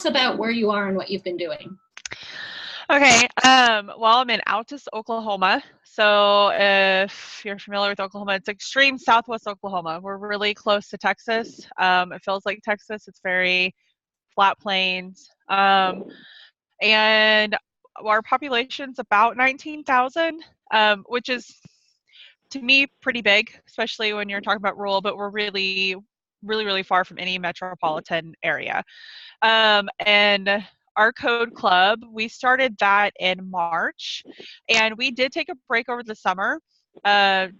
About where you are and what you've been doing. Okay, well, I'm in Altus, Oklahoma. So if you're familiar with Oklahoma, it's extreme southwest Oklahoma. We're really close to Texas. It feels like Texas. It's very flat plains. And our population's about 19,000, which is, to me, pretty big, especially when you're talking about rural, but we're really, really, really far from any metropolitan area. And our code club, we started that in March, and we did take a break over the summer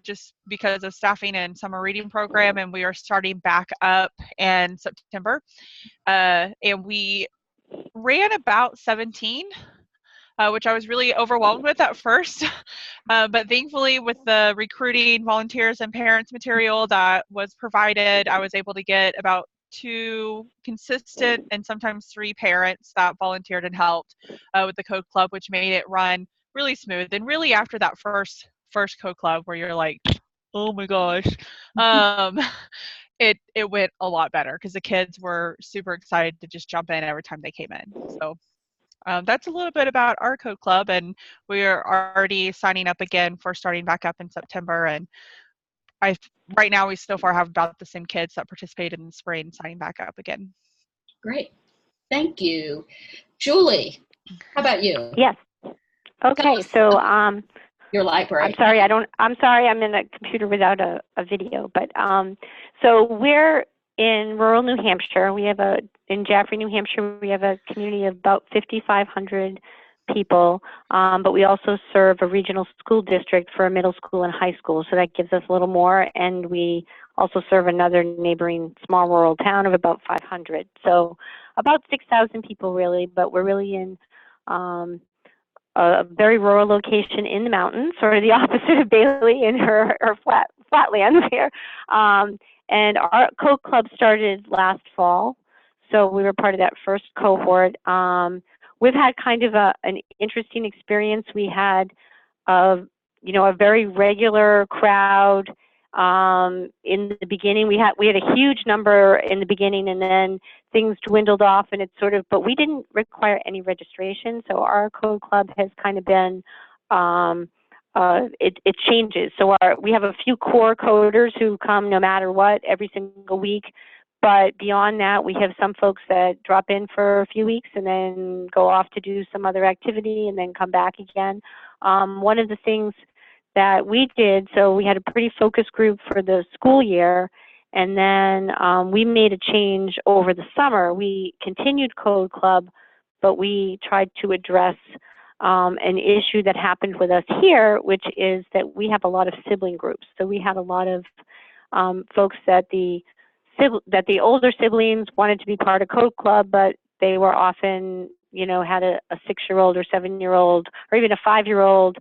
just because of staffing and summer reading program, and we are starting back up in September. And we ran about 17, which I was really overwhelmed with at first. But thankfully, with the recruiting, volunteers, and parents material that was provided, I was able to get about 2 consistent and sometimes 3 parents that volunteered and helped with the code club, which made it run really smooth. And really after that first code club where you're like, oh my gosh, it went a lot better because the kids were super excited to just jump in every time they came in. So that's a little bit about our code club, and we are already signing up again for starting back up in September. And right now we so far have about the same kids that participated in the spring signing back up again. Great. Thank you. Julie, how about you? Yes. Okay, so your library. I'm sorry, I'm in a computer without a video, but so we're in rural New Hampshire. We have in Jaffrey, New Hampshire, we have a community of about 5,500 people, but we also serve a regional school district for a middle school and high school, so that gives us a little more, and we also serve another neighboring small rural town of about 500. So about 6,000 people really, but we're really in a very rural location in the mountains, sort of the opposite of Bailey in her flatlands here. And our code club started last fall, so we were part of that first cohort. We've had kind of an interesting experience. We had a very regular crowd. In the beginning, we had a huge number in the beginning, and then things dwindled off, and it's sort of, but we didn't require any registration, so our code club has kind of been, it changes. So we have a few core coders who come no matter what every single week, but beyond that, we have some folks that drop in for a few weeks and then go off to do some other activity and then come back again. One of the things that we did, so we had a pretty focused group for the school year, and then we made a change over the summer. We continued Code Club, but we tried to address an issue that happened with us here, which is that we have a lot of sibling groups. So we had a lot of folks that the older siblings wanted to be part of Code Club, but they were often, had a 6-year-old or 7-year-old or even a 5-year-old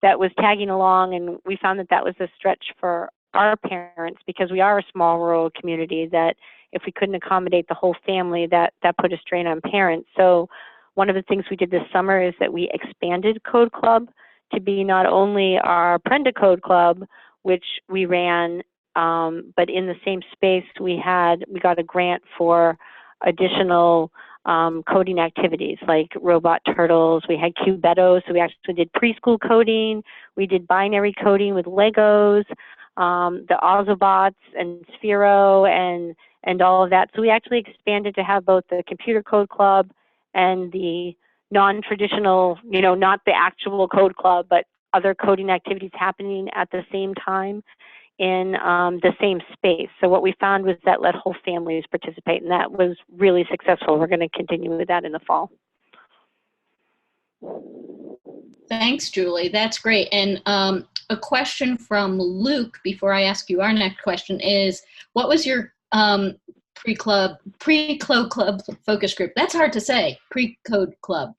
that was tagging along, and we found that that was a stretch for our parents because we are a small rural community, that if we couldn't accommodate the whole family, that put a strain on parents. So one of the things we did this summer is that we expanded Code Club to be not only our Prenda Code Club, which we ran, but in the same space we got a grant for additional coding activities like robot turtles. We had Cubettos, so we actually did preschool coding. We did binary coding with Legos, the Ozobots and Sphero and all of that. So we actually expanded to have both the Computer Code Club and the non-traditional, not the actual Code Club, but other coding activities happening at the same time in the same space. So what we found was that let whole families participate, and that was really successful. We're going to continue with that in the fall. Thanks, Julie. That's great. And a question from Luke before I ask you our next question is, what was your pre-code club focus group? That's hard to say, pre-code club.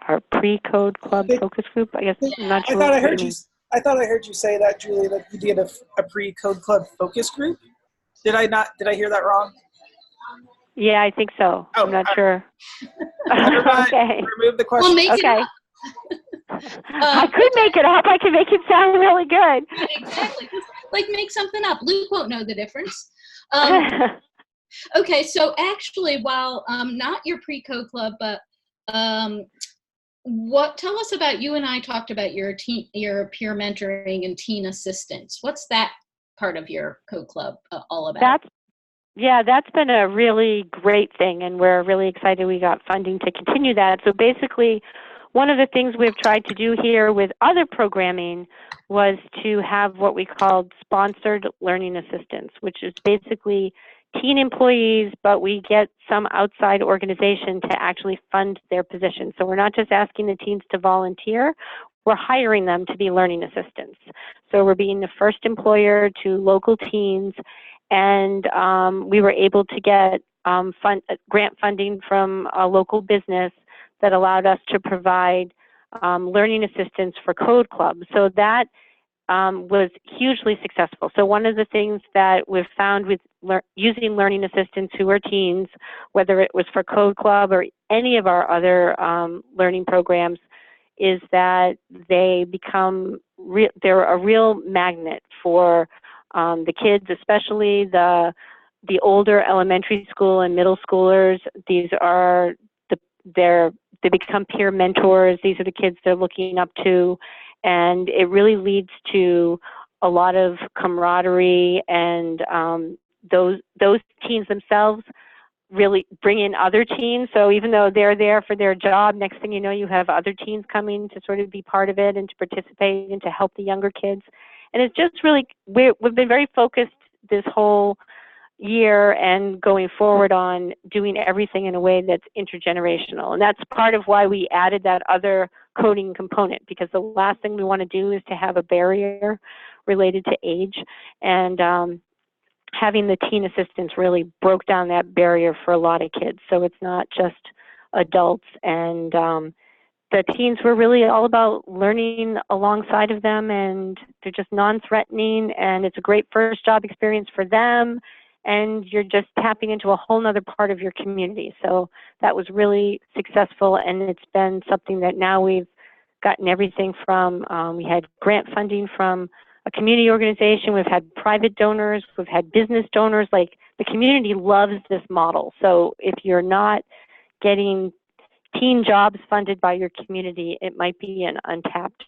Our pre-code club focus group? I guess I'm not sure. I thought I heard you say that, Julie, that you did a pre-code club focus group. Did I hear that wrong? Yeah, I think so. I'm not sure. Okay. Remove the question. We'll make it I could make it up. I can make it sound really good. Exactly. Like, make something up. Luke won't know the difference. Okay, so actually, while not your pre-code club, but tell us about, you and I talked about your peer mentoring and teen assistance. What's that part of your code club all about? That's been a really great thing, and we're really excited we got funding to continue that. So basically, one of the things we've tried to do here with other programming was to have what we called sponsored learning assistance, which is basically teen employees, but we get some outside organization to actually fund their position. So we're not just asking the teens to volunteer, we're hiring them to be learning assistants. So we're being the first employer to local teens, and we were able to get grant funding from a local business that allowed us to provide learning assistance for Code Club. So that was hugely successful. So one of the things that we've found with using learning assistants who are teens, whether it was for Code Club or any of our other learning programs, is that they become they're a real magnet for the kids, especially the older elementary school and middle schoolers. These are they become peer mentors. These are the kids they're looking up to, and it really leads to a lot of camaraderie, and those teens themselves really bring in other teens. So even though they're there for their job, next thing you know, you have other teens coming to sort of be part of it and to participate and to help the younger kids. And it's just really, we've been very focused this whole year and going forward on doing everything in a way that's intergenerational. And that's part of why we added that other coding component, because the last thing we want to do is to have a barrier related to age. And having the teen assistants really broke down that barrier for a lot of kids. So it's not just adults, and the teens were really all about learning alongside of them, and they're just non-threatening, and it's a great first job experience for them, and you're just tapping into a whole nother part of your community. So that was really successful, and it's been something that now we've gotten everything from, we had grant funding from a community organization, we've had private donors, we've had business donors. Like, the community loves this model. So if you're not getting teen jobs funded by your community, it might be an untapped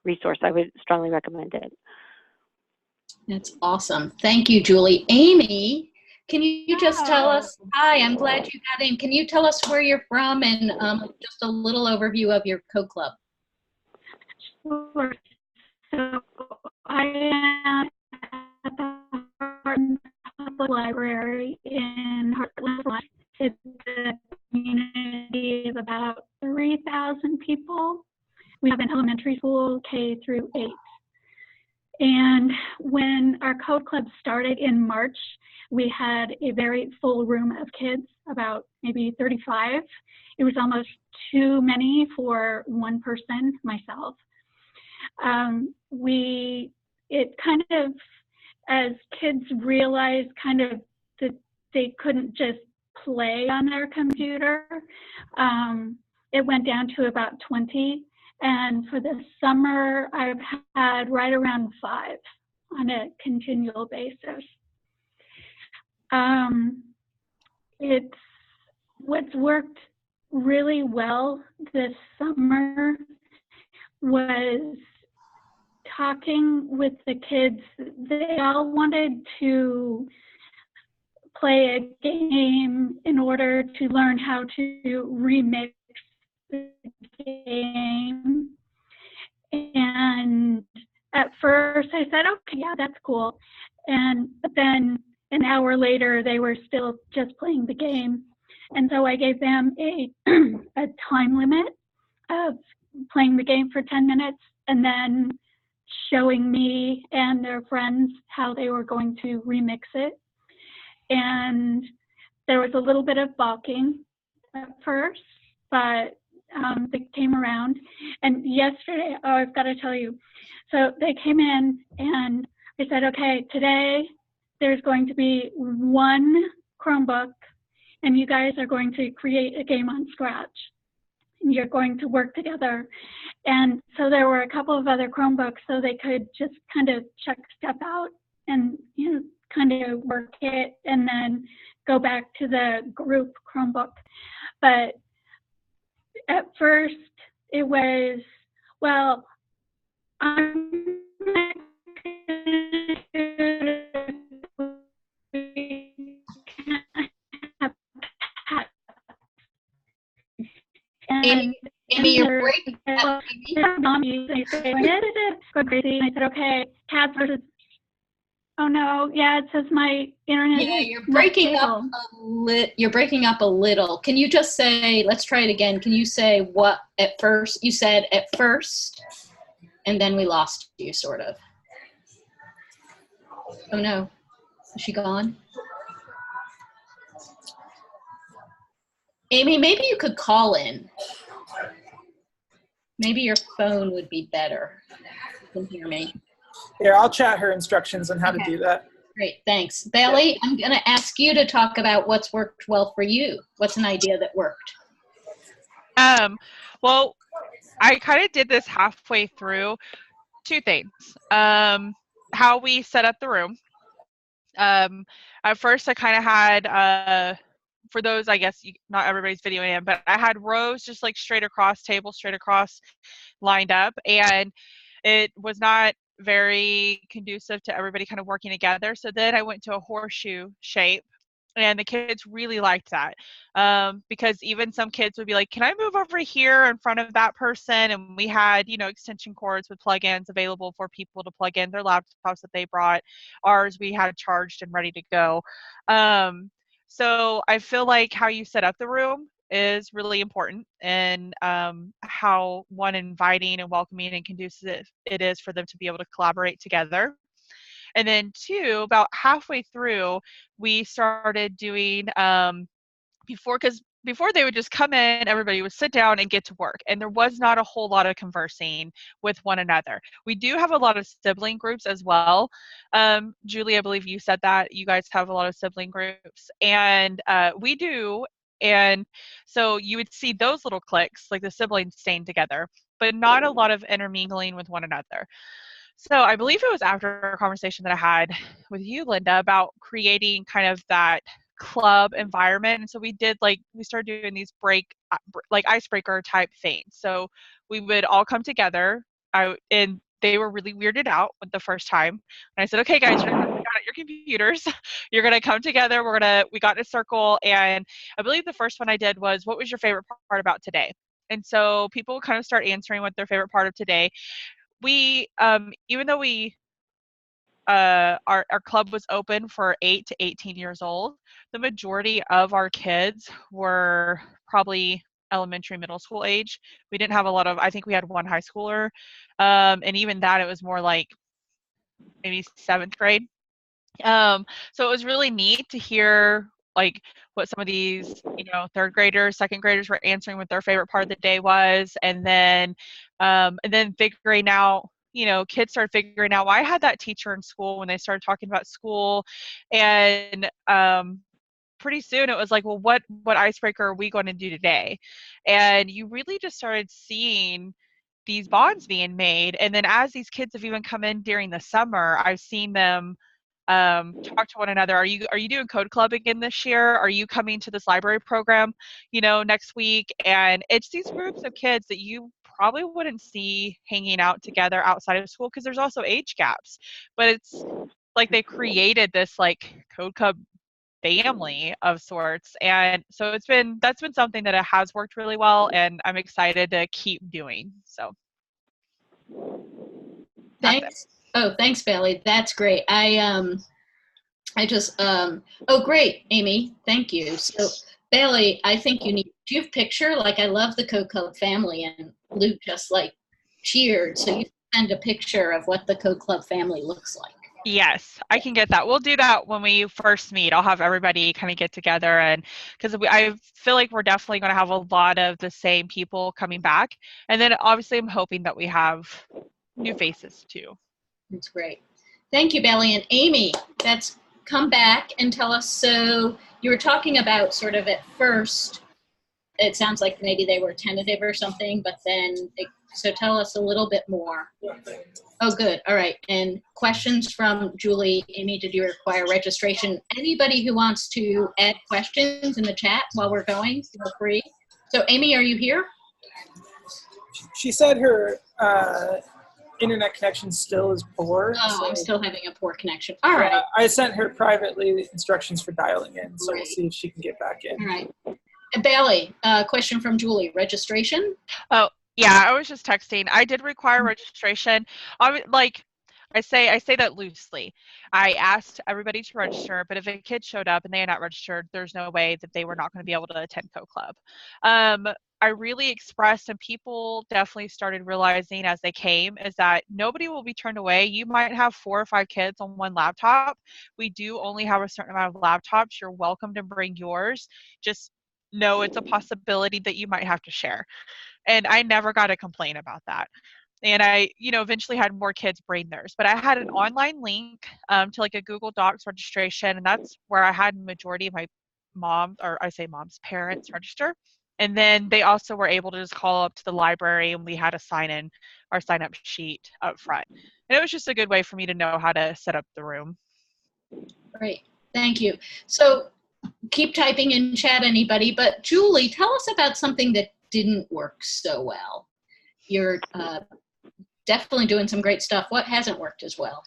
resource. I would strongly recommend it. That's awesome. Thank you, Julie. Amy, can you just tell us, hi, I'm glad you got in. Can you tell us where you're from and just a little overview of your code club? Sure. So I am at the Hartman Public Library in Hartland. It's a community of about 3,000 people. We have an elementary school, K through 8. And when our code club started in March, we had a very full room of kids, about maybe 35. It was almost too many for one person, myself. It kind of, as kids realized kind of that they couldn't just play on their computer, it went down to about 20. And for the summer, I've had right around 5 on a continual basis. What's worked really well this summer was talking with the kids. They all wanted to play a game in order to learn how to remix the game. And at first I said, okay, yeah, that's cool. But then an hour later, they were still just playing the game. And so I gave them a time limit of playing the game for 10 minutes and then showing me and their friends how they were going to remix it. And there was a little bit of balking at first, but they came around. And yesterday, oh, I've got to tell you, so they came in and I said, okay, today there's going to be 1 Chromebook and you guys are going to create a game on Scratch. you're going to work together. And so there were a couple of other Chromebooks, so they could just kind of check stuff out and, you know, kind of work it and then go back to the group Chromebook. But at first it was, well, I'm not Amy, you're breaking up. Amy? They say, go crazy. And I said, okay, cats versus. Oh no, yeah, it says my internet. Yeah, you're breaking up you're breaking up a little. Can you just say, let's try it again. Can you say what at first? You said at first, and then we lost you, sort of. Oh no, is she gone? Amy, maybe you could call in. Maybe your phone would be better. You can hear me. Here, I'll chat her instructions on how to do that. Great, thanks. Bailey, I'm going to ask you to talk about what's worked well for you. What's an idea that worked? Well, I kind of did this halfway through. Two things. How we set up the room. At first, I kind of had, for those, I guess, not everybody's videoing, but I had rows just like straight across, tables straight across, lined up, and it was not very conducive to everybody kind of working together. So then I went to a horseshoe shape, and the kids really liked that, because even some kids would be like, can I move over here in front of that person? And we had, you know, extension cords with plugins available for people to plug in their laptops that they brought. Ours, we had charged and ready to go. So I feel like how you set up the room is really important, and how one inviting and welcoming and conducive it is for them to be able to collaborate together. And then two, about halfway through, we started doing before they would just come in, everybody would sit down and get to work, and there was not a whole lot of conversing with one another. We do have a lot of sibling groups as well. Julie, I believe you said that you guys have a lot of sibling groups, and we do. And so you would see those little cliques, like the siblings staying together, but not a lot of intermingling with one another. So I believe it was after a conversation that I had with you, Linda, about creating kind of that club environment. And so we started doing these like icebreaker type things. So we would all come together, and they were really weirded out with the first time. And I said, okay, guys, you're gonna sit down at your computers. You're going to come together. We got in a circle. And I believe the first one I did was, what was your favorite part about today? And so people kind of start answering what their favorite part of today. We, even though our club was open for 8 to 18 years old, the majority of our kids were probably elementary, middle school age. We didn't have I think we had one high schooler. And even that, it was more like maybe 7th grade. So it was really neat to hear like what some of these, you know, 3rd graders, 2nd graders were answering what their favorite part of the day was. And then figuring out, you know, kids started figuring out, well, I had that teacher in school when they started talking about school. And pretty soon it was like, well, what icebreaker are we going to do today? And you really just started seeing these bonds being made. And then as these kids have even come in during the summer, I've seen them talk to one another. Are you doing Code Club again this year? Are you coming to this library program, you know, next week? And it's these groups of kids that you probably wouldn't see hanging out together outside of school, because there's also age gaps. But it's like they created this like Code Club family of sorts. And so that's been something that it has worked really well, and I'm excited to keep doing. So Thanks. Oh, thanks, Bailey. That's great. Oh, great, Amy. Thank you. So, Bailey, I think do you have a picture? Like, I love the Code Club family, and Luke just like cheered. So you send a picture of what the Code Club family looks like. Yes, I can get that. We'll do that when we first meet. I'll have everybody kind of get together, and because I feel like we're definitely going to have a lot of the same people coming back. And then obviously I'm hoping that we have new faces too. That's great. Thank you, Bailey. And Amy, come back and tell us, so you were talking about sort of at first, it sounds like maybe they were tentative or something, but then, so tell us a little bit more. Oh, good. All right. And questions from Julie. Amy, did you require registration? Anybody who wants to add questions in the chat while we're going, feel free. So Amy, are you here? She said her internet connection still is poor. Oh, so I'm still having a poor connection. All right. I sent her privately instructions for dialing in, so we'll Great. see if she can get back in. All right. Bailey, question from Julie. Registration? Oh, yeah, I was just texting. I did require registration. I say that loosely. I asked everybody to register, but if a kid showed up and they had not registered, there's no way that they were not going to be able to attend Code Club. I really expressed, and people definitely started realizing as they came, is that nobody will be turned away. You might have 4 or 5 kids on one laptop. We do only have a certain amount of laptops. You're welcome to bring yours. Just know it's a possibility that you might have to share. And I never got a complaint about that. And I, eventually had more kids bring theirs. But I had an online link to like a Google Docs registration, and that's where I had majority of my mom's parents register. And then they also were able to just call up to the library, and we had a sign up sheet up front. And it was just a good way for me to know how to set up the room. Great. Thank you. So keep typing in chat, anybody. But Julie, tell us about something that didn't work so well. You're definitely doing some great stuff. What hasn't worked as well?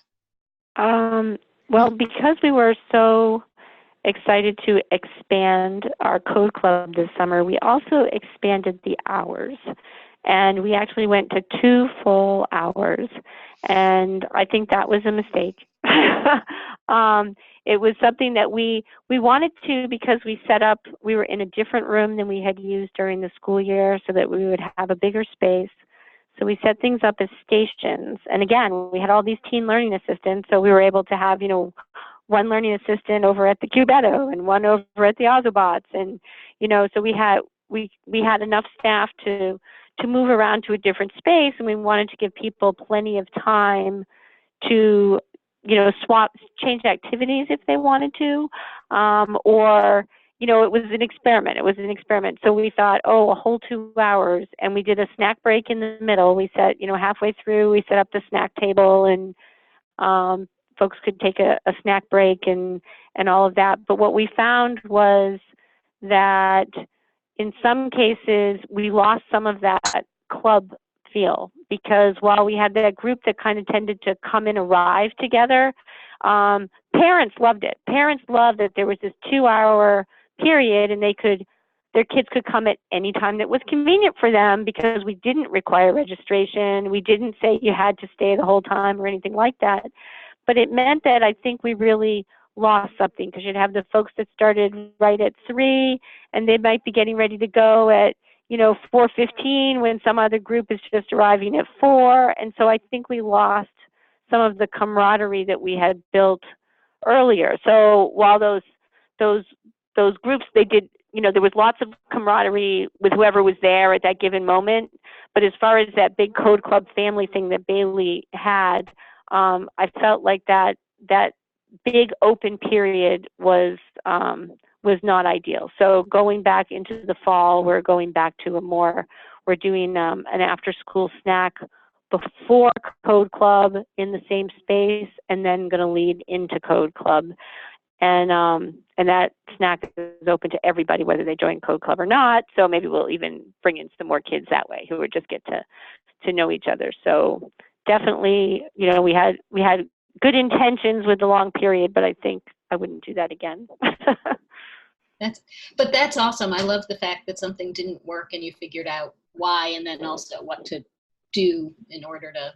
Well, because we were so excited to expand our Code Club this summer, we also expanded the hours. And we actually went to 2 full hours. And I think that was a mistake. It was something that we wanted to, because we were in a different room than we had used during the school year so that we would have a bigger space. So we set things up as stations. And again, we had all these teen learning assistants, so we were able to have, one learning assistant over at the Cubetto and one over at the Ozobots. And, so we had enough staff to move around to a different space, and we wanted to give people plenty of time to, change activities if they wanted to, or, it was an experiment. So we thought, a whole 2 hours, and we did a snack break in the middle. We set, halfway through, we set up the snack table, and folks could take a snack break and all of that. But what we found was that in some cases, we lost some of that club feel, because while we had that group that kind of tended to come and arrive together, parents loved it. Parents loved that there was this 2-hour period, and their kids could come at any time that was convenient for them, because we didn't require registration. We didn't say you had to stay the whole time or anything like that. But it meant that I think we really lost something, because you'd have the folks that started right at 3, and they might be getting ready to go at 4:15 when some other group is just arriving at 4. And so I think we lost some of the camaraderie that we had built earlier. So while those groups, they did, there was lots of camaraderie with whoever was there at that given moment. But as far as that big Code Club family thing that Bailey had, I felt like that big open period was not ideal. So going back into the fall, we're going back to we're doing an after-school snack before Code Club in the same space, and then going to lead into Code Club. And that snack is open to everybody, whether they join Code Club or not. So maybe we'll even bring in some more kids that way who would just get to know each other. So definitely, we had good intentions with the long period, but I think I wouldn't do that again. That's awesome. I love the fact that something didn't work and you figured out why, and then also what to do in order to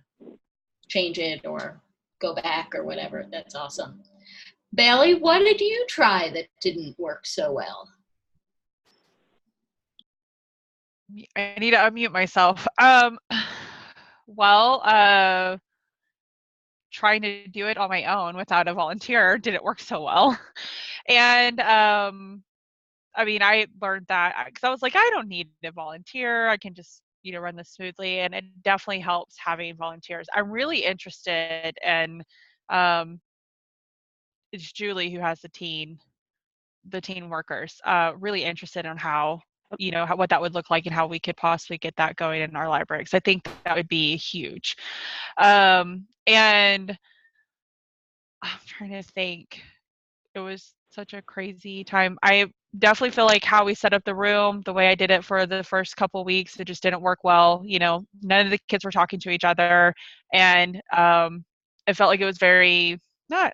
change it or go back or whatever. That's awesome. Bailey, what did you try that didn't work so well? I need to unmute myself. Trying to do it on my own without a volunteer didn't work so well. And I learned that because I was like, I don't need a volunteer. I can just, run this smoothly. And it definitely helps having volunteers. I'm really interested in, it's Julie who has the teen workers, really interested in how you know, what that would look like and how we could possibly get that going in our library. Because I think that would be huge. And I'm trying to think. It was such a crazy time. I definitely feel like how we set up the room, the way I did it for the first couple weeks, it just didn't work well. You know, none of the kids were talking to each other, and it felt like it was very not.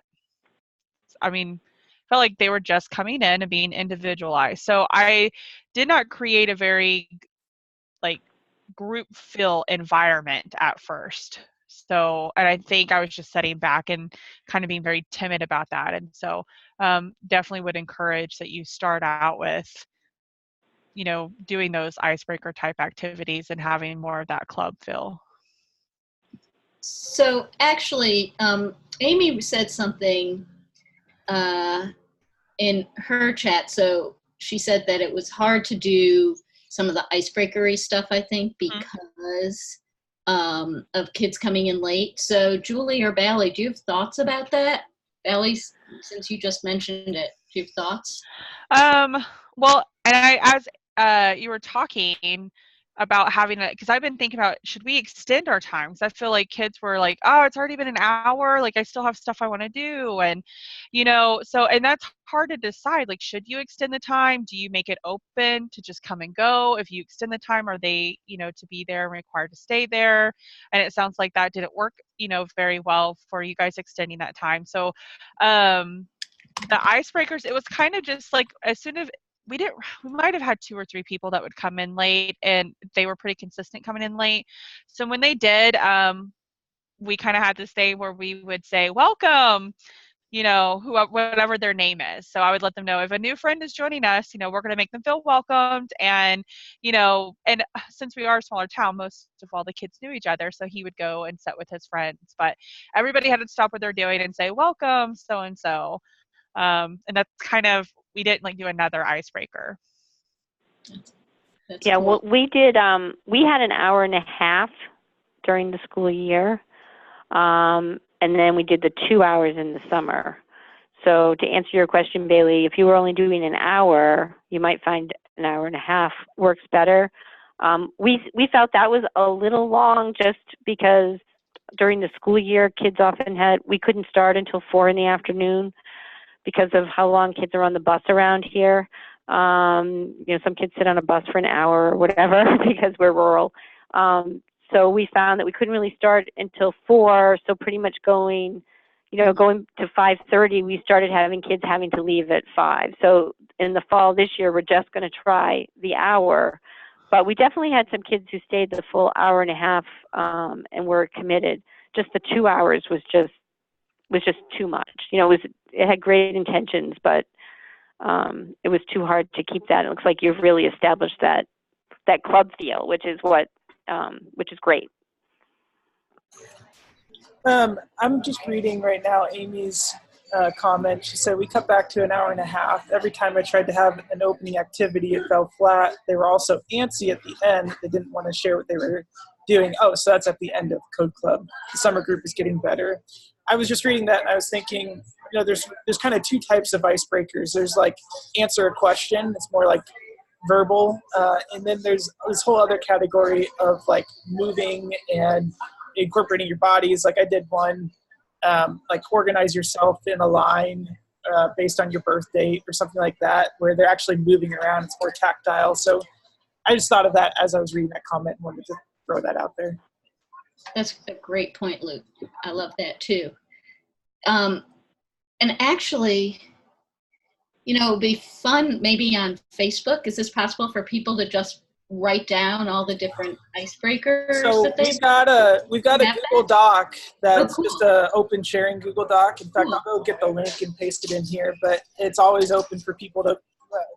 I mean, felt like they were just coming in and being individualized. So I did not create a very like group feel environment at first. So, and I think I was just setting back and kind of being very timid about that. And so, definitely would encourage that you start out with, you know, doing those icebreaker type activities and having more of that club feel. So actually, Amy said something in her chat. So she said that it was hard to do some of the icebreakery stuff, I think, because of kids coming in late. So Julie or Bailey, do you have thoughts about that? Bailey, since you just mentioned it, do you have thoughts? Well, and as you were talking about having it, because I've been thinking about, should we extend our time? Because I feel like kids were like, oh, it's already been an hour. Like, I still have stuff I want to do. And, you know, so, and that's hard to decide. Like, should you extend the time? Do you make it open to just come and go? If you extend the time, are they, you know, to be there and required to stay there? And it sounds like that didn't work, you know, very well for you guys extending that time. So, the icebreakers, it was kind of just like, as soon as we might have had 2 or 3 people that would come in late, and they were pretty consistent coming in late. So when they did, we kind of had this thing where we would say, welcome, you know, whatever their name is. So I would let them know if a new friend is joining us, you know, we're going to make them feel welcomed. And, you know, and since we are a smaller town, most of all the kids knew each other. So he would go and sit with his friends, but everybody had to stop what they're doing and say, welcome, so-and-so. And that's kind of, we didn't like do another icebreaker. That's yeah, cool. well, we did. We had an hour and a half during the school year, and then we did the 2 hours in the summer. So to answer your question, Bailey, if you were only doing an hour, you might find an hour and a half works better. We felt that was a little long, just because during the school year, kids often we couldn't start until 4 in the afternoon because of how long kids are on the bus around here. You know, some kids sit on a bus for an hour or whatever because we're rural. So we found that we couldn't really start until 4. So pretty much going to 5:30, we started having kids having to leave at 5. So in the fall this year, we're just going to try the hour. But we definitely had some kids who stayed the full hour and a half and were committed. Just the 2 hours was just too much. You know, it had great intentions, but it was too hard to keep that. It looks like you've really established that club feel, which is great. I'm just reading right now Amy's comment. She said, we cut back to an hour and a half. Every time I tried to have an opening activity, it fell flat. They were also antsy at the end. They didn't want to share what they were doing. Oh, so that's at the end of Code Club. The summer group is getting better. I was just reading that and I was thinking, you know, there's kind of 2 types of icebreakers. There's like answer a question. It's more like verbal. And then there's this whole other category of like moving and incorporating your bodies. Like I did one, like organize yourself in a line based on your birth date or something like that, where they're actually moving around. It's more tactile. So I just thought of that as I was reading that comment and wanted to throw that out there. That's a great point, Luke. I love that too. And actually, you know, it'd be fun maybe on Facebook. Is this possible for people to just write down all the different icebreakers? So that we've got a Google Doc that's cool. just a open sharing Google Doc. In fact, Cool. I'll go get the link and paste it in here, but it's always open for people to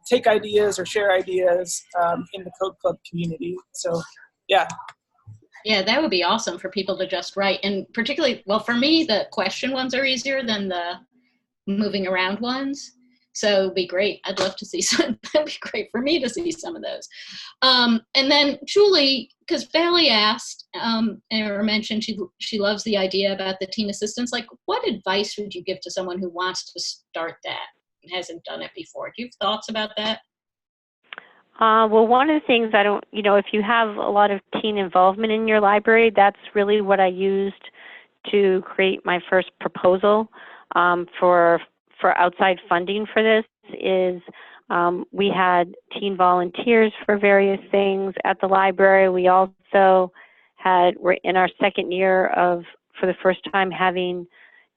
take ideas or share ideas in the Code Club community. So yeah. Yeah, that would be awesome for people to just write. And particularly, well, for me, the question ones are easier than the moving around ones. So it'd be great. I'd love to see some. That'd be great for me to see some of those. And then Julie, because Bailey asked or mentioned she loves the idea about the team assistants. Like, what advice would you give to someone who wants to start that and hasn't done it before? Do you have thoughts about that? Well, one of the things if you have a lot of teen involvement in your library, that's really what I used to create my first proposal for outside funding for this. We had teen volunteers for various things at the library. We also we're in our second year for the first time, having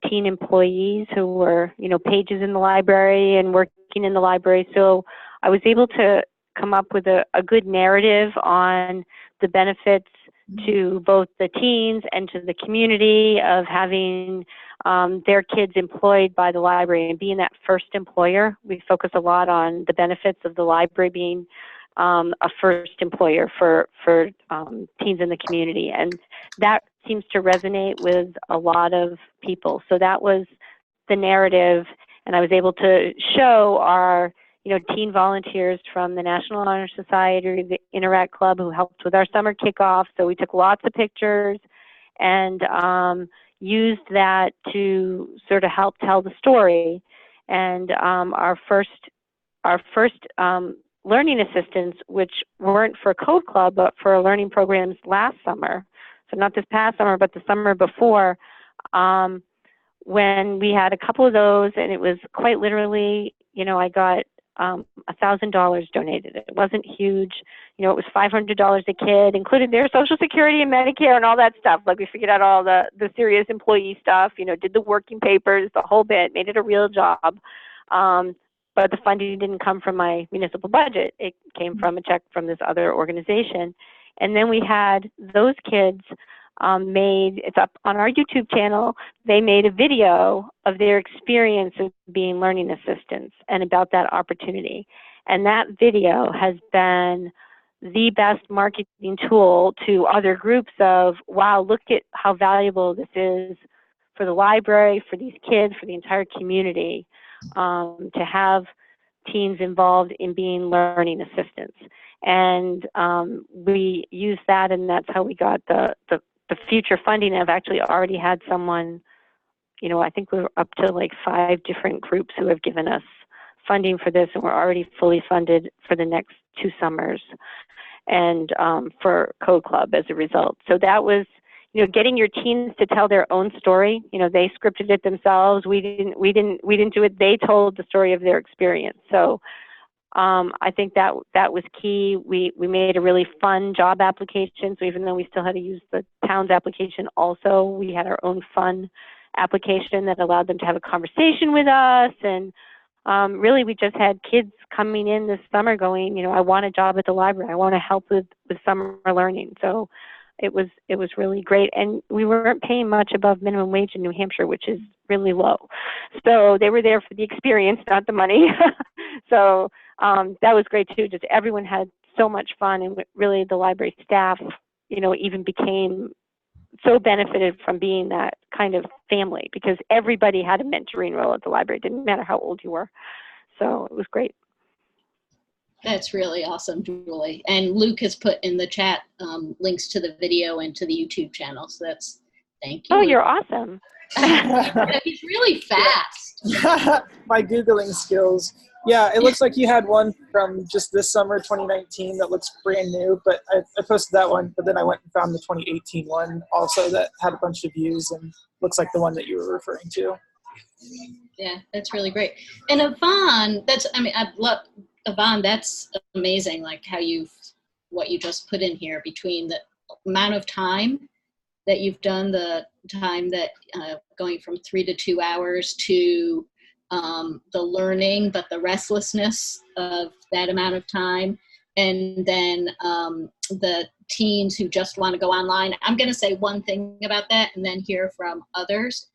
teen employees who were, pages in the library and working in the library. So I was able to come up with a good narrative on the benefits to both the teens and to the community of having their kids employed by the library and being that first employer. We focus a lot on the benefits of the library being a first employer for teens in the community, and that seems to resonate with a lot of people. So that was the narrative, and I was able to show our teen volunteers from the National Honor Society, the Interact Club, who helped with our summer kickoff. So we took lots of pictures and used that to sort of help tell the story. And our first learning assistants, which weren't for Code Club, but for learning programs last summer, so not this past summer, but the summer before, when we had a couple of those, and it was quite literally, I got $1,000 donated. It wasn't huge. It was $500 a kid, included their Social Security and Medicare and all that stuff. Like, we figured out all the serious employee stuff, did the working papers, the whole bit, made it a real job. But the funding didn't come from my municipal budget. It came from a check from this other organization. And then we had those kids it's up on our YouTube channel, they made a video of their experience of being learning assistants and about that opportunity. And that video has been the best marketing tool to other groups of, wow, look at how valuable this is for the library, for these kids, for the entire community, to have teens involved in being learning assistants. And we used that, and that's how we got the future funding. I've actually already had someone, I think we're up to like 5 different groups who have given us funding for this, and we're already fully funded for the next 2 summers, and for Code Club as a result. So that was, getting your teens to tell their own story. They scripted it themselves. We didn't do it. They told the story of their experience. So I think that was key. We made a really fun job application. So even though we still had to use the town's application also, we had our own fun application that allowed them to have a conversation with us. And really, we just had kids coming in this summer going, I want a job at the library. I want to help with summer learning. So it was really great. And we weren't paying much above minimum wage in New Hampshire, which is really low. So they were there for the experience, not the money. So that was great too. Just everyone had so much fun, and really the library staff, even became so benefited from being that kind of family, because everybody had a mentoring role at the library. It didn't matter how old you were. So it was great. That's really awesome, Julie. And Luke has put in the chat links to the video and to the YouTube channel. So thank you. Oh, you're awesome. He's really fast. My Googling skills. Yeah, it looks like you had one from just this summer, 2019, that looks brand new, but I posted that one, but then I went and found the 2018 one also that had a bunch of views and looks like the one that you were referring to. Yeah, that's really great. And Yvonne, I love Yvonne, that's amazing, like what you just put in here between the amount of time that you've done, the time that going from 3 to 2 hours to the learning, but the restlessness of that amount of time. And then the teens who just want to go online. I'm going to say one thing about that and then hear from others.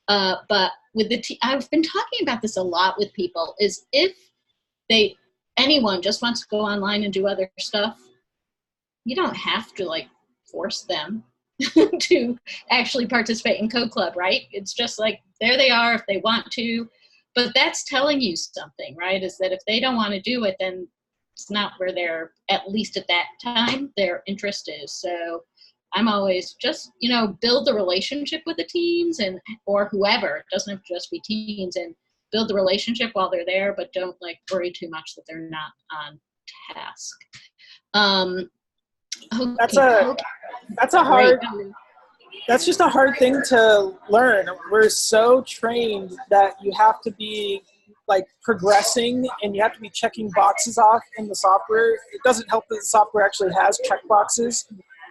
But with I've been talking about this a lot with people, is if anyone just wants to go online and do other stuff, you don't have to force them to actually participate in Code Club, right? It's just there they are if they want to, but that's telling you something, right? Is that if they don't want to do it, then it's not where they're, at least at that time, their interest is. So I'm always just, build the relationship with the teens or whoever. It doesn't have to just be teens, and build the relationship while they're there, but don't worry too much that they're not on task. Okay. That's a hard. That's just a hard thing to learn. We're so trained that you have to be like progressing and you have to be checking boxes off in the software. It doesn't help that the software actually has checkboxes.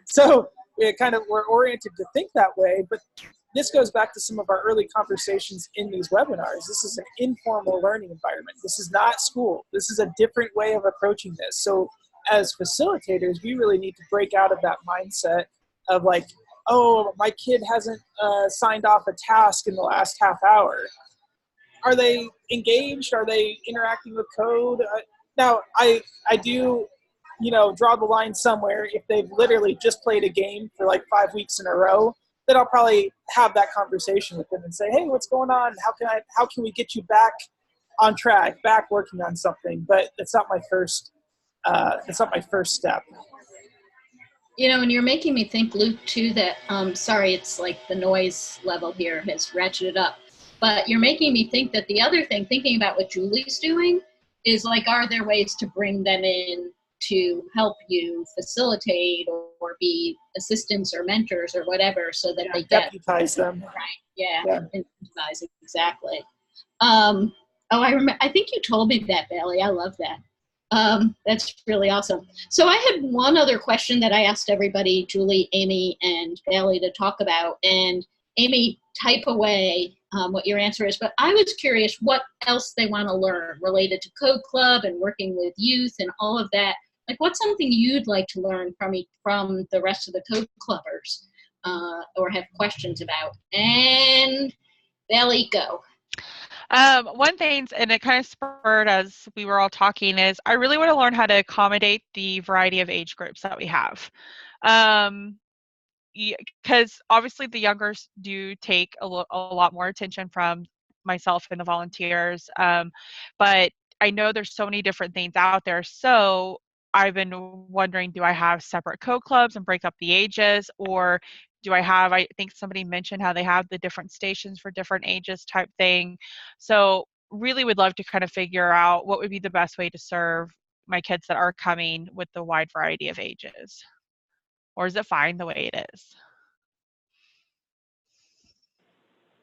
So we're oriented to think that way, but this goes back to some of our early conversations in these webinars. This is an informal learning environment. This is not school. This is a different way of approaching this. So as facilitators, we really need to break out of that mindset of like, oh, my kid hasn't signed off a task in the last half hour. Are they engaged? Are they interacting with code? Now, I do, draw the line somewhere. If they've literally just played a game for like 5 weeks in a row, then I'll probably have that conversation with them and say, hey, what's going on? How can we get you back on track, back working on something? But it's not my first step. And you're making me think, Luke, too, that, sorry, it's like the noise level here has ratcheted up, but you're making me think that the other thing, thinking about what Julie's doing, is like, are there ways to bring them in to help you facilitate or be assistants or mentors or whatever so that they get. Deputize them. Right, yeah. Incentivize, exactly. I think you told me that, Bailey. I love that. That's really awesome. So I had one other question that I asked everybody, Julie, Amy, and Bailey, to talk about. And Amy, type away what your answer is. But I was curious what else they want to learn related to Code Club and working with youth and all of that. Like, what's something you'd like to learn from the rest of the Code Clubbers or have questions about? And Bailey, go. One thing, and it kind of spurred as we were all talking, is I really want to learn how to accommodate the variety of age groups that we have. Because obviously the youngers do take a lot more attention from myself and the volunteers. But I know there's so many different things out there. So I've been wondering, do I have separate code clubs and break up the ages, or do I think somebody mentioned how they have the different stations for different ages type thing. So really would love to kind of figure out what would be the best way to serve my kids that are coming with the wide variety of ages. Or is it fine the way it is?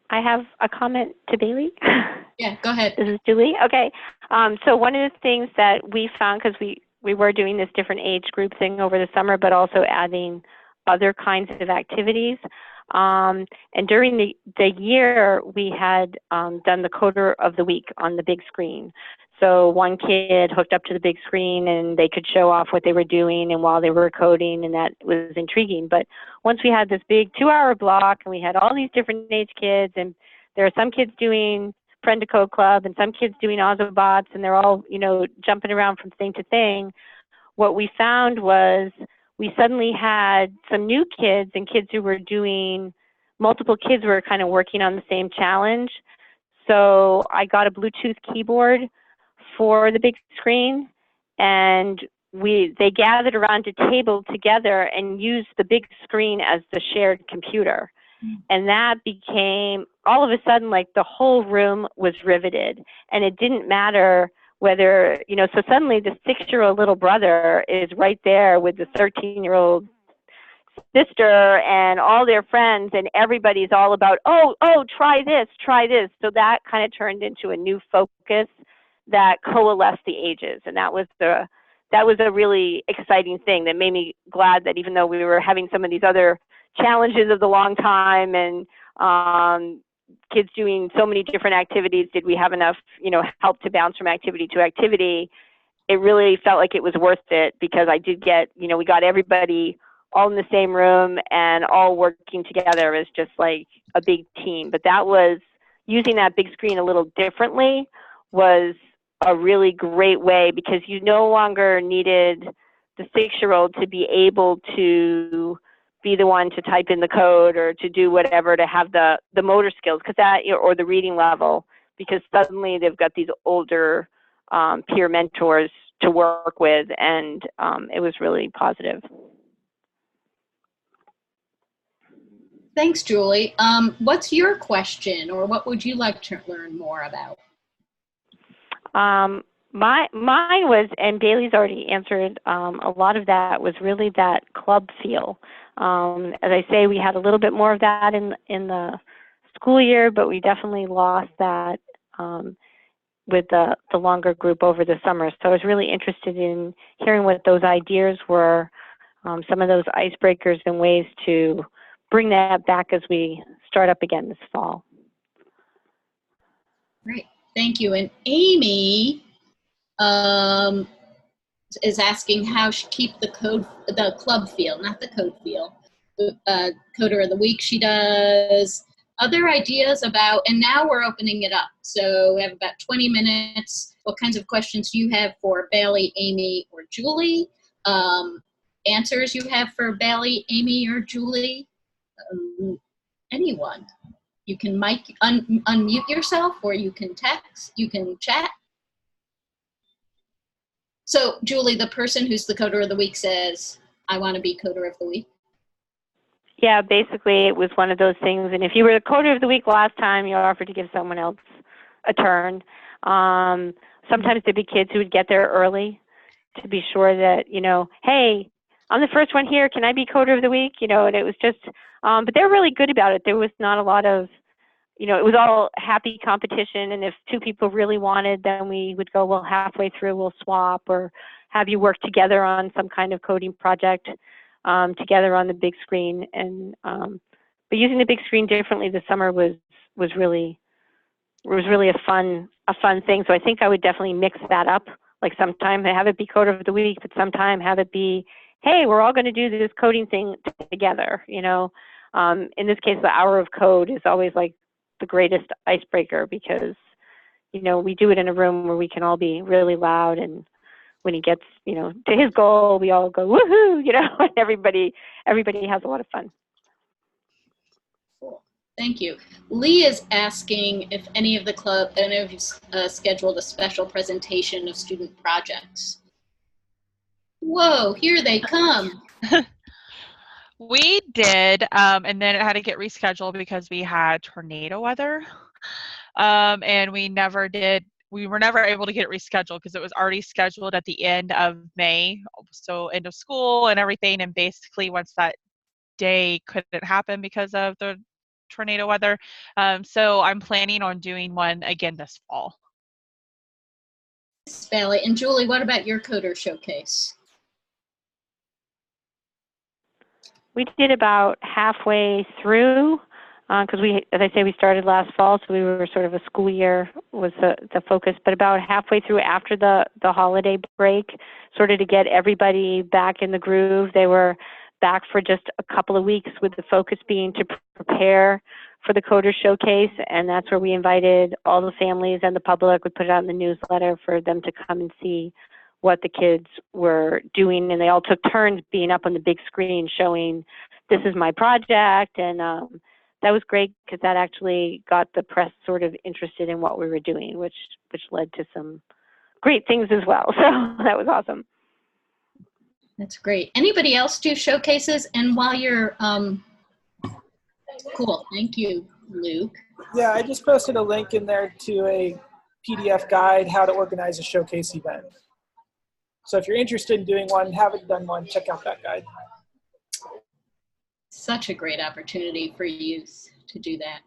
I have a comment to Bailey. Yeah, go ahead. This is Julie. Okay. So one of the things that we found, because we were doing this different age group thing over the summer, but also adding other kinds of activities. And during the year, we had done the Coder of the Week on the big screen. So one kid hooked up to the big screen and they could show off what they were doing and while they were coding, and that was intriguing. But once we had this big 2-hour block and we had all these different age kids, and there are some kids doing Friend to Code Club and some kids doing Ozobots, and they're all, jumping around from thing to thing. What we found was we suddenly had some new kids and kids who were doing, multiple kids were kind of working on the same challenge. So I got a Bluetooth keyboard for the big screen, and they gathered around a table together and used the big screen as the shared computer. And that became, all of a sudden, like the whole room was riveted, and it didn't matter whether, so suddenly the 6-year-old little brother is right there with the 13-year-old sister and all their friends, and everybody's all about, oh, try this. So that kind of turned into a new focus that coalesced the ages, and that was a really exciting thing that made me glad that even though we were having some of these other challenges of the long time and kids doing so many different activities, did we have enough, help to bounce from activity to activity? It really felt like it was worth it, because I did get, we got everybody all in the same room and all working together as just like a big team. But that was, using that big screen a little differently was a really great way, because you no longer needed the 6-year-old to be able to be the one to type in the code or to do whatever, to have the motor skills, because that, or the reading level, because suddenly they've got these older peer mentors to work with, and it was really positive. Thanks, Julie. What's your question, or what would you like to learn more about? Mine was, and Bailey's already answered, a lot of that was really that club feel. As I say, we had a little bit more of that in the school year, but we definitely lost that with the longer group over the summer. So I was really interested in hearing what those ideas were, some of those icebreakers and ways to bring that back as we start up again this fall. Great, thank you. And Amy is asking how she keep the club feel, not the code feel. Coder of the week she does. Other ideas about, and now we're opening it up. So we have about 20 minutes. What kinds of questions do you have for Bailey, Amy, or Julie? Answers you have for Bailey, Amy, or Julie? Anyone. You can unmute yourself, or you can text, you can chat. So Julie, the person who's the coder of the week says, I want to be coder of the week. Yeah, basically it was one of those things. And if you were the coder of the week last time, you offered to give someone else a turn. Sometimes there'd be kids who would get there early to be sure that, hey, I'm the first one here. Can I be coder of the week? And it was just, but they're really good about it. There was not a lot of, it was all happy competition. And if two people really wanted, then we would go, well, halfway through we'll swap or have you work together on some kind of coding project together on the big screen. And but using the big screen differently this summer was really a fun thing. So I think I would definitely mix that up. Like sometime have it be coder of the week, but sometime have it be, hey, we're all going to do this coding thing together. In this case, the hour of code is always like the greatest icebreaker because we do it in a room where we can all be really loud, and when he gets to his goal, we all go woohoo, and everybody has a lot of fun. Cool. Thank you. Lee is asking if any of the club, I don't know if you've scheduled a special presentation of student projects. Whoa, here they come. We did, and then it had to get rescheduled because we had tornado weather, and we were never able to get it rescheduled because it was already scheduled at the end of May, so end of school and everything, and basically once that day couldn't happen because of the tornado weather, so I'm planning on doing one again this fall. Bailey. And Julie, what about your coder showcase? We did about halfway through because as I say, we started last fall, so we were sort of a school year was the focus, but about halfway through after the holiday break, sort of to get everybody back in the groove. They were back for just a couple of weeks with the focus being to prepare for the Coder Showcase, and that's where we invited all the families and the public. We put it out in the newsletter for them to come and see what the kids were doing, and they all took turns being up on the big screen showing, this is my project, and that was great because that actually got the press sort of interested in what we were doing, which led to some great things as well. So that was awesome. That's great. Anybody else do showcases? And while you're, cool, thank you, Luke. Yeah, I just posted a link in there to a PDF guide, how to organize a showcase event. So if you're interested in doing one, haven't done one, check out that guide. Such a great opportunity for youth to do that.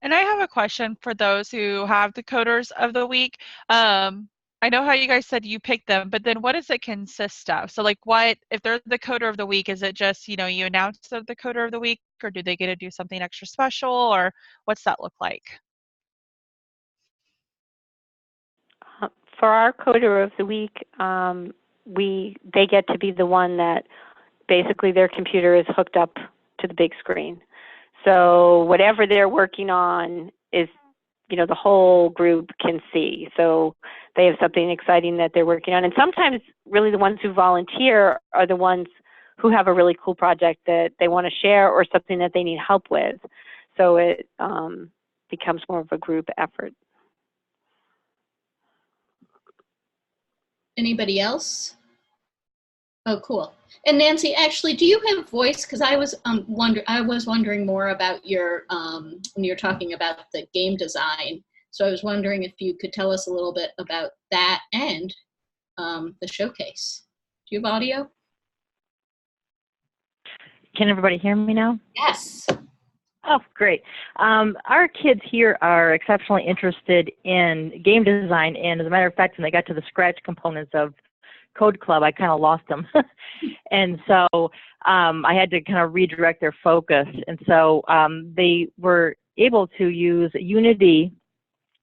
And I have a question for those who have the coders of the week. I know how you guys said you picked them, but then what does it consist of? So like what, if they're the coder of the week, is it just, you announce the coder of the week, or do they get to do something extra special, or what's that look like? For our coder of the week, they get to be the one that basically their computer is hooked up to the big screen. So whatever they're working on is, the whole group can see. So they have something exciting that they're working on. And sometimes really the ones who volunteer are the ones who have a really cool project that they want to share or something that they need help with. So it becomes more of a group effort. Anybody else? Oh, cool. And Nancy, actually, do you have voice? Because I was wondering more about your when you're talking about the game design. So I was wondering if you could tell us a little bit about that and the showcase. Do you have audio? Can everybody hear me now? Yes. Oh, great. Our kids here are exceptionally interested in game design, and as a matter of fact, when they got to the Scratch components of Code Club, I kind of lost them. And so I had to kind of redirect their focus. And so they were able to use Unity,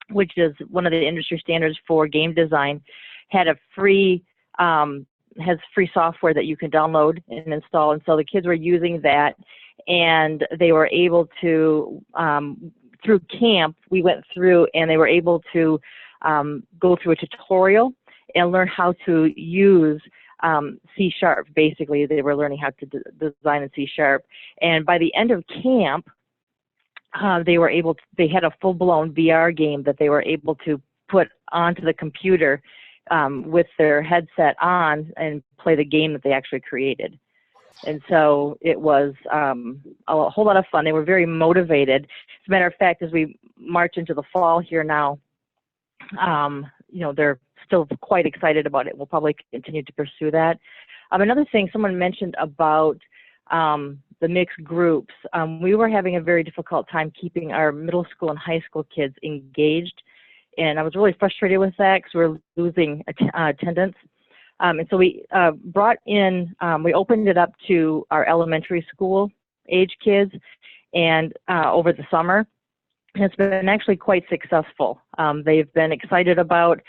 which is one of the industry standards for game design, had a free, has free software that you can download and install. And so the kids were using that, and they were able to, through camp, we went through and they were able to go through a tutorial and learn how to use C#. Basically, they were learning how to design in C#. And by the end of camp, they were able to, they had a full-blown VR game that they were able to put onto the computer with their headset on and play the game that they actually created. And so it was a whole lot of fun. They were very motivated. As a matter of fact, as we march into the fall here now, you know, they're still quite excited about it. We'll probably continue to pursue that. Another thing someone mentioned about the mixed groups, we were having a very difficult time keeping our middle school and high school kids engaged. And I was really frustrated with that because we were losing attendance. And so we brought in, we opened it up to our elementary school age kids and over the summer. And it's been actually quite successful. They've been excited about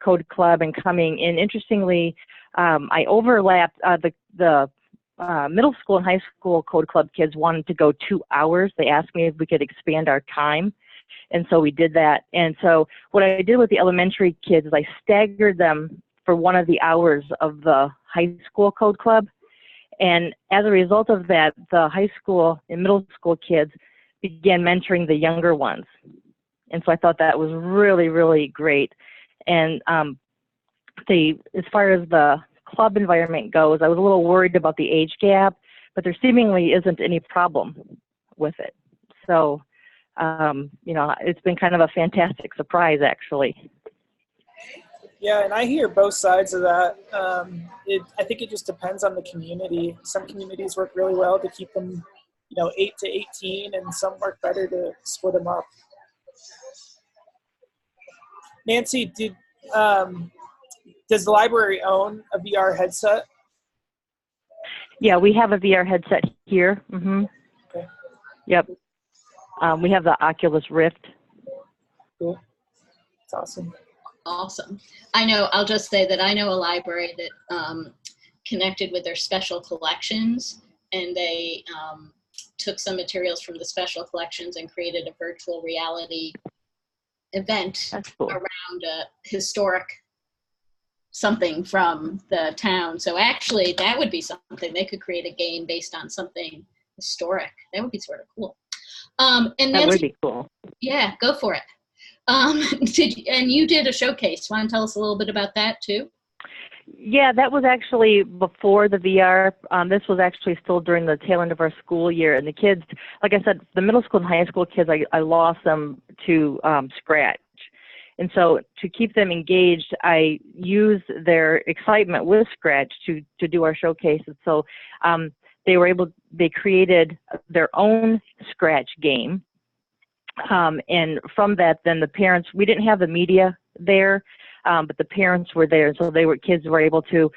Code Club and coming in. Interestingly, I overlapped the middle school and high school Code Club kids wanted to go 2 hours. They asked me if we could expand our time. And so we did that. And so what I did with the elementary kids is I staggered them for one of the hours of the high school Code Club. And as a result of that, the high school and middle school kids began mentoring the younger ones. And so I thought that was really, really great. And as far as the club environment goes, I was a little worried about the age gap, but there seemingly isn't any problem with it. So, you know, it's been kind of a fantastic surprise, actually. Yeah, and I hear both sides of that. I think it just depends on the community. Some communities work really well to keep them, you know, 8 to 18, and some work better to split them up. Nancy, does the library own a VR headset? Yeah, we have a VR headset here. Mm-hmm. Okay. Yep. We have the Oculus Rift. Cool. That's awesome. Awesome. I'll just say that I know a library that connected with their special collections, and they took some materials from the special collections and created a virtual reality event Cool. around a historic something from the town. So actually that would be something. They could create a game based on something historic. That would be sort of cool. And Nancy, that would be cool. Yeah, go for it. And you did a showcase. Want to tell us a little bit about that too? Yeah, that was actually before the VR. This was actually still during the tail end of our school year. And the kids, like I said, the middle school and high school kids, I lost them to Scratch. And so to keep them engaged, I used their excitement with Scratch to do our showcases. So they created their own Scratch game. And from that, then the parents, we didn't have the media there, but the parents were there. So kids were able to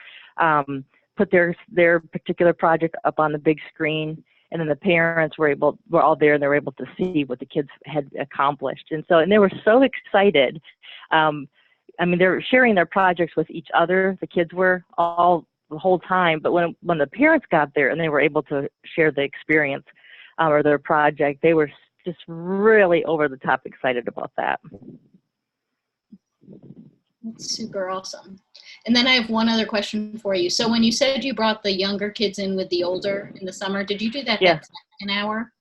put their particular project up on the big screen. And then the parents were all there, and they were able to see what the kids had accomplished. And they were so excited. I mean, they were sharing their projects with each other. The kids were all the whole time. But when the parents got there and they were able to share the experience or their project, they were just really over the top excited about that. That's super awesome. And then I have one other question for you. So when you said you brought the younger kids in with the older in the summer, did you do that Yeah. an hour?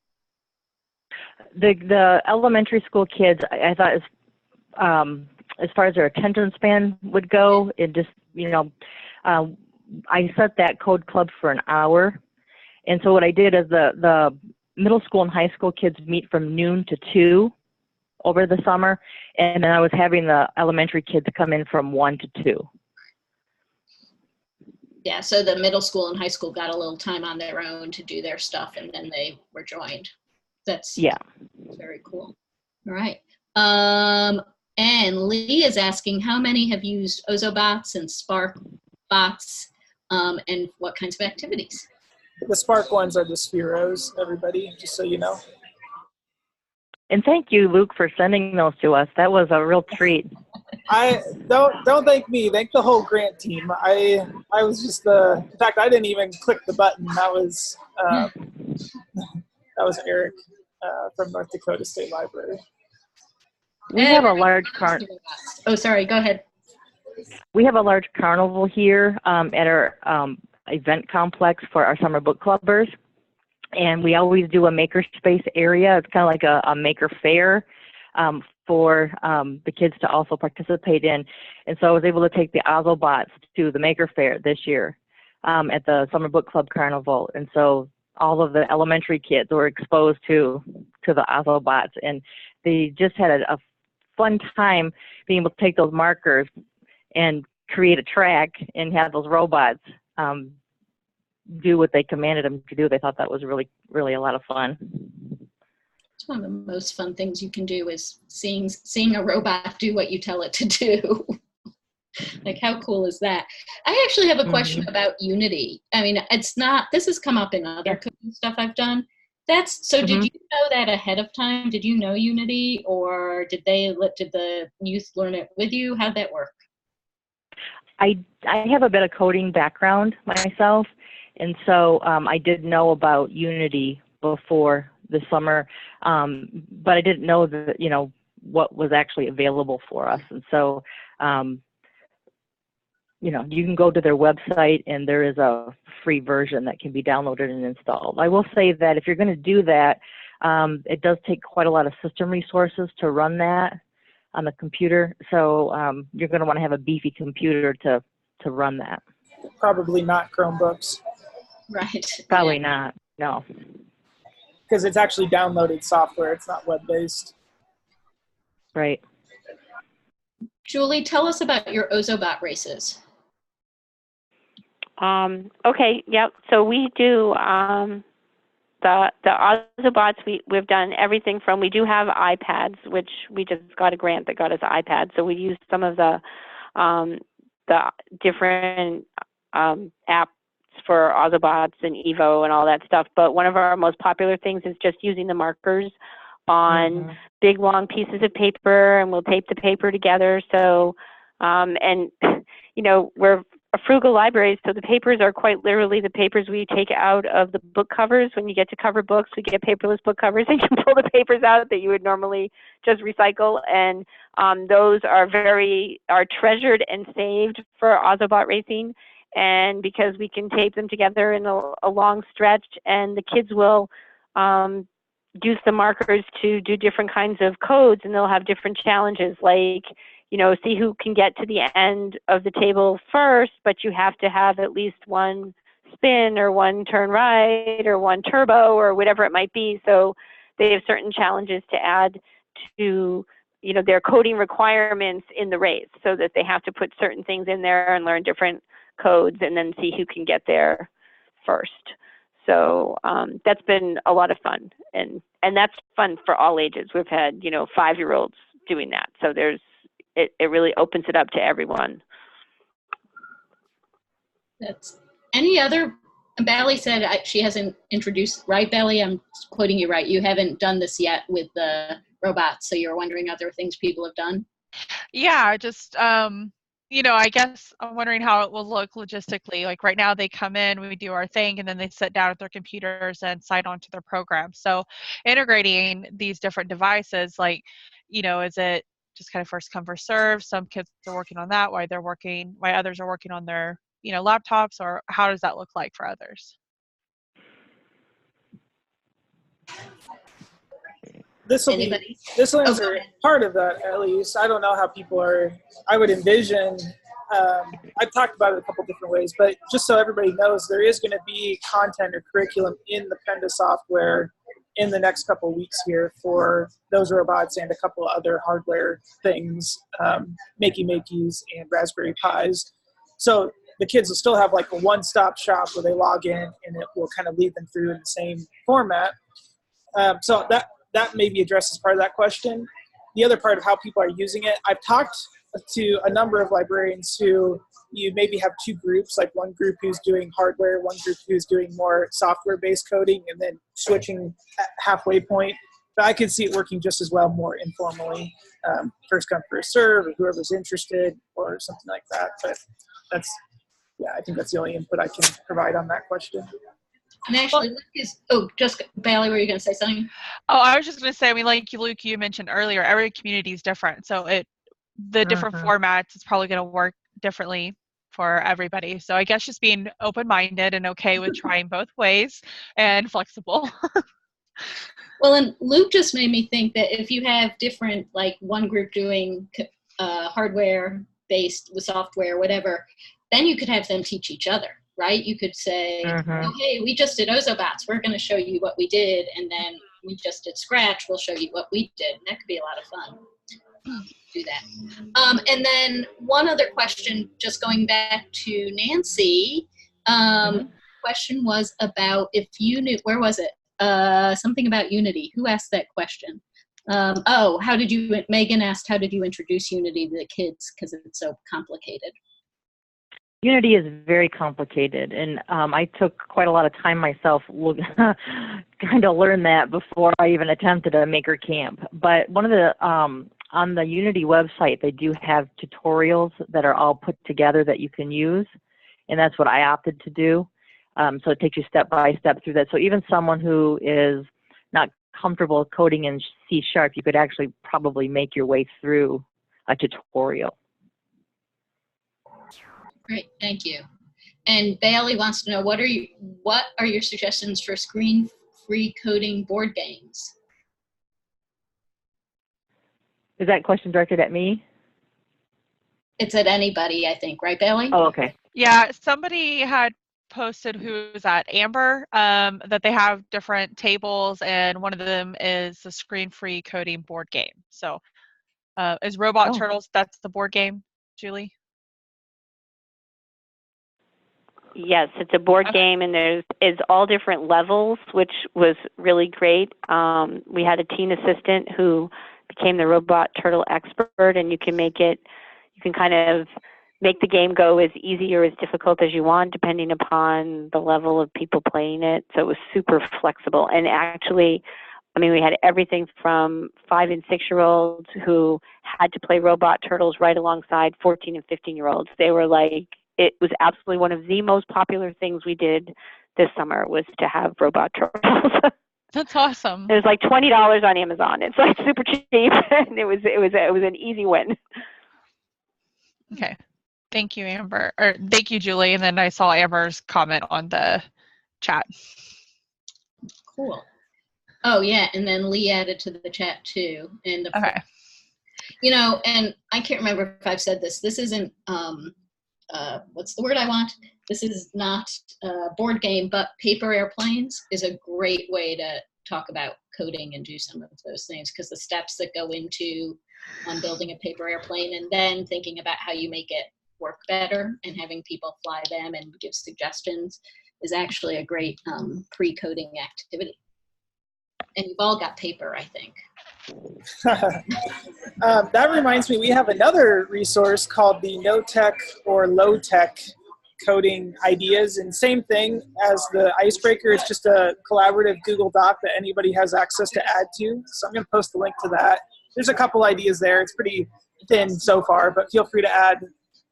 The elementary school kids, I thought as far as their attention span would go, it just, you know, I set that Code Club for an hour. And so what I did is the middle school and high school kids meet from noon to 2 over the summer, and then I was having the elementary kids come in from 1 to 2. Yeah, so the middle school and high school got a little time on their own to do their stuff, and then they were joined. That's very cool. All right. And Lee is asking, how many have used Ozobots and Spark bots, and what kinds of activities? The Spark ones are the Spheros, everybody, just so you know. And thank you, Luke, for sending those to us. That was a real treat. I don't thank me. Thank the whole grant team. I was just in fact, I didn't even click the button. That was Eric from North Dakota State Library. We have a large Oh, sorry. Go ahead. We have a large carnival here at our event complex for our summer book clubbers, and we always do a makerspace area. It's kind of like a maker fair for the kids to also participate in. And so I was able to take the Ozobots to the maker fair this year at the summer book club carnival, and so all of the elementary kids were exposed to the Ozobots, and they just had a fun time being able to take those markers and create a track and have those robots do what they commanded them to do. They thought that was really, really a lot of fun. It's one of the most fun things you can do is seeing a robot do what you tell it to do. Like, how cool is that? I actually have a question about Unity. I mean, this has come up in other cooking stuff I've done. Did you know that ahead of time? Did you know Unity, or did the youth learn it with you? How'd that work? I have a bit of coding background myself, and so I did know about Unity before the summer, but I didn't know that, what was actually available for us. And so, you can go to their website, and there is a free version that can be downloaded and installed. I will say that if you're going to do that, it does take quite a lot of system resources to run that on the computer. So you're going to want to have a beefy computer to run that. Probably not Chromebooks. Right. Probably not, no. Because it's actually downloaded software. It's not web-based. Right. Julie, tell us about your Ozobot races. Okay, yep. So we do the Ozobots. We've done everything from, we do have iPads, which we just got a grant that got us iPads. So we used some of the different apps for Ozobots and Evo and all that stuff. But one of our most popular things is just using the markers on big long pieces of paper, and we'll tape the paper together. So, we're a frugal library, so the papers are quite literally the papers we take out of the book covers. When you get to cover books, we get paperless book covers, and you can pull the papers out that you would normally just recycle. And those are treasured and saved for Ozobot racing. And because we can tape them together in a long stretch, and the kids will use the markers to do different kinds of codes, and they'll have different challenges, like, see who can get to the end of the table first, but you have to have at least one spin or one turn right or one turbo or whatever it might be. So they have certain challenges to add to, their coding requirements in the race, so that they have to put certain things in there and learn different codes and then see who can get there first. So that's been a lot of fun, and that's fun for all ages. We've had 5-year-olds doing that, so it really opens it up to everyone. That's any other. Bally said she hasn't introduced, right, Bally? I'm quoting you right. You haven't done this yet with the robots, so you're wondering other things people have done. Yeah, just I guess I'm wondering how it will look logistically. Like right now they come in, we do our thing, and then they sit down at their computers and sign on to their program. So integrating these different devices, is it just kind of first come, first serve? Some kids are working on that while others are working on their, laptops, or how does that look like for others? This will answer part of that, at least. I don't know how people are. I would envision. I've talked about it a couple different ways, but just so everybody knows, there is going to be content or curriculum in the Penda software in the next couple of weeks here for those robots and a couple of other hardware things, Makey-Makeys and Raspberry Pis. So the kids will still have like a one-stop shop where they log in and it will kind of lead them through in the same format. So that maybe addresses part of that question. The other part of how people are using it, I've talked to a number of librarians who you maybe have two groups, like one group who's doing hardware, one group who's doing more software-based coding, and then switching at halfway point. But I could see it working just as well more informally, first come, first serve, or whoever's interested, or something like that. But that's, yeah, I think that's the only input I can provide on that question. And actually, just Bailey, were you going to say something? Oh, I was just going to say, I mean, like Luke, you mentioned earlier, every community is different. So the different formats is probably going to work differently for everybody. So I guess just being open-minded and okay with trying both ways and flexible. Well, and Luke just made me think that if you have different, like one group doing hardware-based with software, whatever, then you could have them teach each other, right? You could say, oh, hey, we just did Ozobots. We're going to show you what we did. And then we just did Scratch. We'll show you what we did. And that could be a lot of fun. Do that. And then one other question, just going back to Nancy, question was about if you knew, where was it? Something about Unity. Who asked that question? Megan asked, how did you introduce Unity to the kids? Because it's so complicated. Unity is very complicated, and I took quite a lot of time myself kind of learn that before I even attempted a maker camp. But one of the on the Unity website, they do have tutorials that are all put together that you can use, and that's what I opted to do. So it takes you step by step through that. So even someone who is not comfortable coding in C#, you could actually probably make your way through a tutorial. Great, thank you. And Bailey wants to know, what are your suggestions for screen-free coding board games? Is that question directed at me? It's at anybody, I think, right, Bailey? Oh, okay. Yeah, somebody had posted who was at Amber that they have different tables, and one of them is the screen-free coding board game. So is Robot Turtles, that's the board game, Julie? Yes, it's a board game, and it's all different levels, which was really great. We had a teen assistant who became the robot turtle expert, and you can kind of make the game go as easy or as difficult as you want, depending upon the level of people playing it. So it was super flexible. And actually, I mean, we had everything from 5- and 6-year-olds who had to play robot turtles right alongside 14- and 15-year-olds. They were like, it was absolutely one of the most popular things we did this summer was to have robot turtles. That's awesome. It was like $20 on Amazon. It's like super cheap, and it was an easy win. Okay, thank you, Amber. Or thank you, Julie. And then I saw Amber's comment on the chat. Cool. Oh yeah, and then Lee added to the chat too. And okay. You know, and I can't remember if I've said this. This isn't what's the word I want? This is not a board game, but paper airplanes is a great way to talk about coding and do some of those things, because the steps that go into building a paper airplane and then thinking about how you make it work better and having people fly them and give suggestions is actually a great pre-coding activity. And you've all got paper, I think. That reminds me, we have another resource called the No Tech or Low Tech Coding Ideas, and same thing as the Icebreaker. It's just a collaborative Google Doc that anybody has access to add to. So I'm going to post the link to that. There's a couple ideas there. It's pretty thin so far, but feel free to add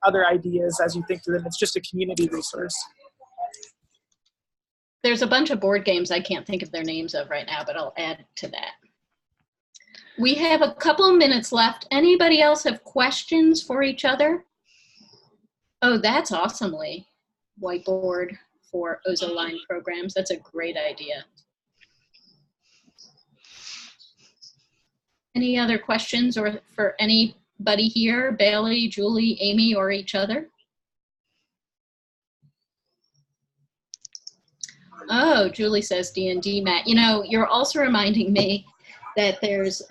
other ideas as you think through them. It's just a community resource. There's a bunch of board games I can't think of their names of right now, but I'll add to that. We have a couple of minutes left. Anybody else have questions for each other? Oh, that's awesome, Lee. Whiteboard for Ozoline programs. That's a great idea. Any other questions or for anybody here, Bailey, Julie, Amy, or each other? Oh, Julie says D&D, Matt. You know, you're also reminding me that there's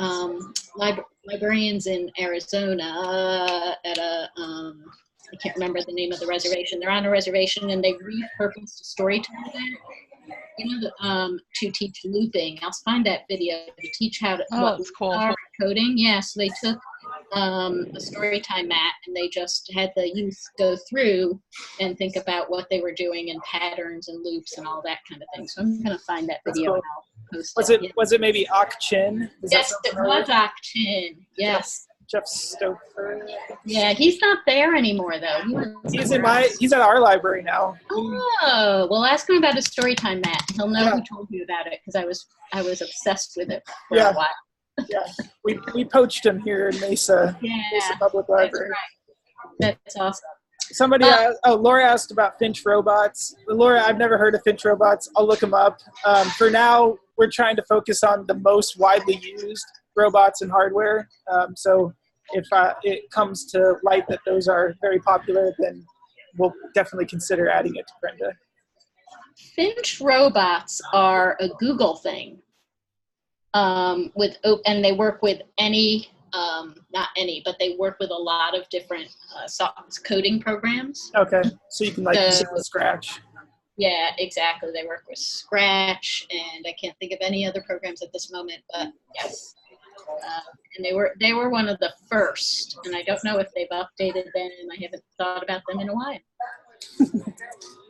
librarians in Arizona at a, I can't remember the name of the reservation. They're on a reservation and they repurposed a story time there, you know, to teach looping. I'll find that video to teach how to that's cool. Coding. Yeah, so they took a story time mat and they just had the youth go through and think about what they were doing and patterns and loops and all that kind of thing. So I'm going to find that video and I'll post it. Was it maybe Ak-Chin? Yes, it was Ak-Chin. Yes. Jeff Stoker. Yeah, he's not there anymore though. He's at our library now. Oh, well, ask him about his story time mat. He'll know who told you about it because I was obsessed with it for a while. Yeah, we poached him here in Mesa Public Library. That's awesome. Somebody, Laura asked about Finch Robots. Laura, I've never heard of Finch Robots. I'll look them up. For now, we're trying to focus on the most widely used robots and hardware. So if it comes to light that those are very popular, then we'll definitely consider adding it to Brenda. Finch Robots are a Google thing. And they work with not any, but they work with a lot of different coding programs. Okay, so you can use it with Scratch. Yeah, exactly. They work with Scratch, and I can't think of any other programs at this moment, but yes. And they were one of the first, and I don't know if they've updated them. I haven't thought about them in a while.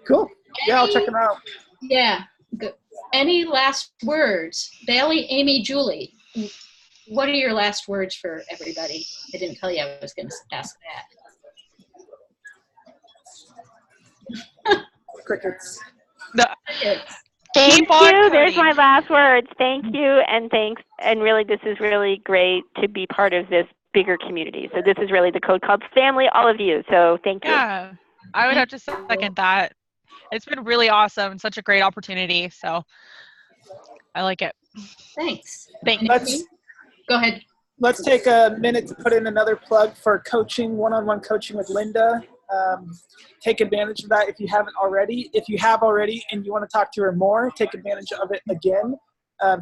Cool. Yeah, I'll check them out. Yeah. Good. Any last words? Bailey, Amy, Julie, what are your last words for everybody? I didn't tell you I was going to ask that. Crickets. Thank you. There's my last words. Thank you, and thanks. And really, this is really great to be part of this bigger community. So this is really the Code Club family, all of you. So thank you. Yeah, I would have to second that. It's been really awesome. Such a great opportunity. So I like it. Thanks. Go ahead. Let's take a minute to put in another plug for coaching, one-on-one coaching with Linda. Take advantage of that if you haven't already. If you have already and you want to talk to her more, take advantage of it again.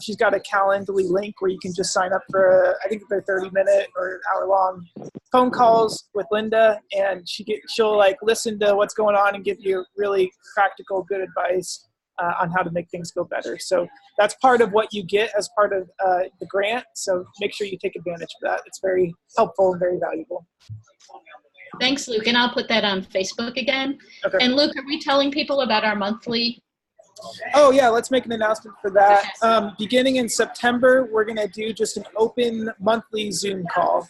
She's got a Calendly link where you can just sign up for, I think they're 30-minute or hour-long phone calls with Linda, and she'll like listen to what's going on and give you really practical, good advice on how to make things go better. So that's part of what you get as part of the grant. So make sure you take advantage of that. It's very helpful and very valuable. Thanks, Luke. And I'll put that on Facebook again. Okay. And Luke, are we telling people about our monthly? Oh, yeah, let's make an announcement for that. Beginning in September, we're going to do just an open monthly Zoom call.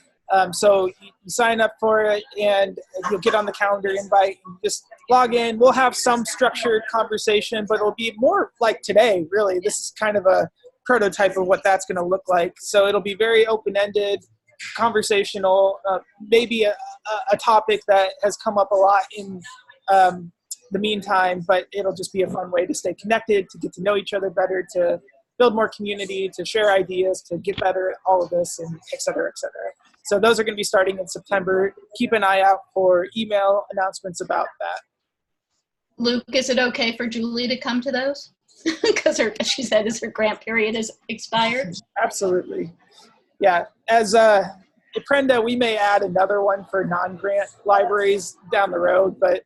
So you sign up for it and you'll get on the calendar invite. Just log in. We'll have some structured conversation, but it'll be more like today, really. This is kind of a prototype of what that's going to look like. So it'll be very open-ended, conversational, maybe a topic that has come up a lot in the meantime, but it'll just be a fun way to stay connected, to get to know each other better, to build more community, to share ideas, to get better at all of this, and et cetera, et cetera. So those are going to be starting in September. Keep an eye out for email announcements about that. Luke, is it okay for Julie to come to those? Because she said her grant period is expired. Absolutely. Yeah. As Prenda, we may add another one for non-grant libraries down the road, but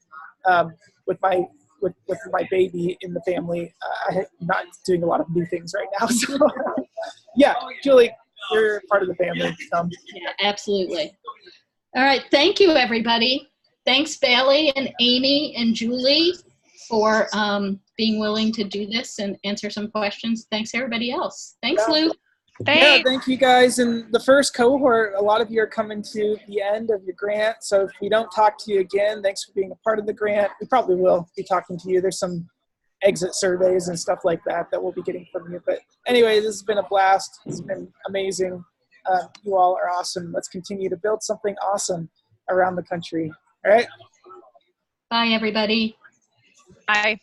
with my baby in the family, I'm not doing a lot of new things right now. So yeah, Julie, you're part of the family. Yeah, absolutely. All right. Thank you, everybody. Thanks, Bailey and Amy and Julie, for being willing to do this and answer some questions. Thanks, everybody else. Thanks, Luke. Thanks. Yeah, thank you guys. And the first cohort, a lot of you are coming to the end of your grant. So if we don't talk to you again, thanks for being a part of the grant. We probably will be talking to you. There's some exit surveys and stuff like that we'll be getting from you. But anyway, this has been a blast. It's been amazing. You all are awesome. Let's continue to build something awesome around the country. All right? Bye, everybody. Bye.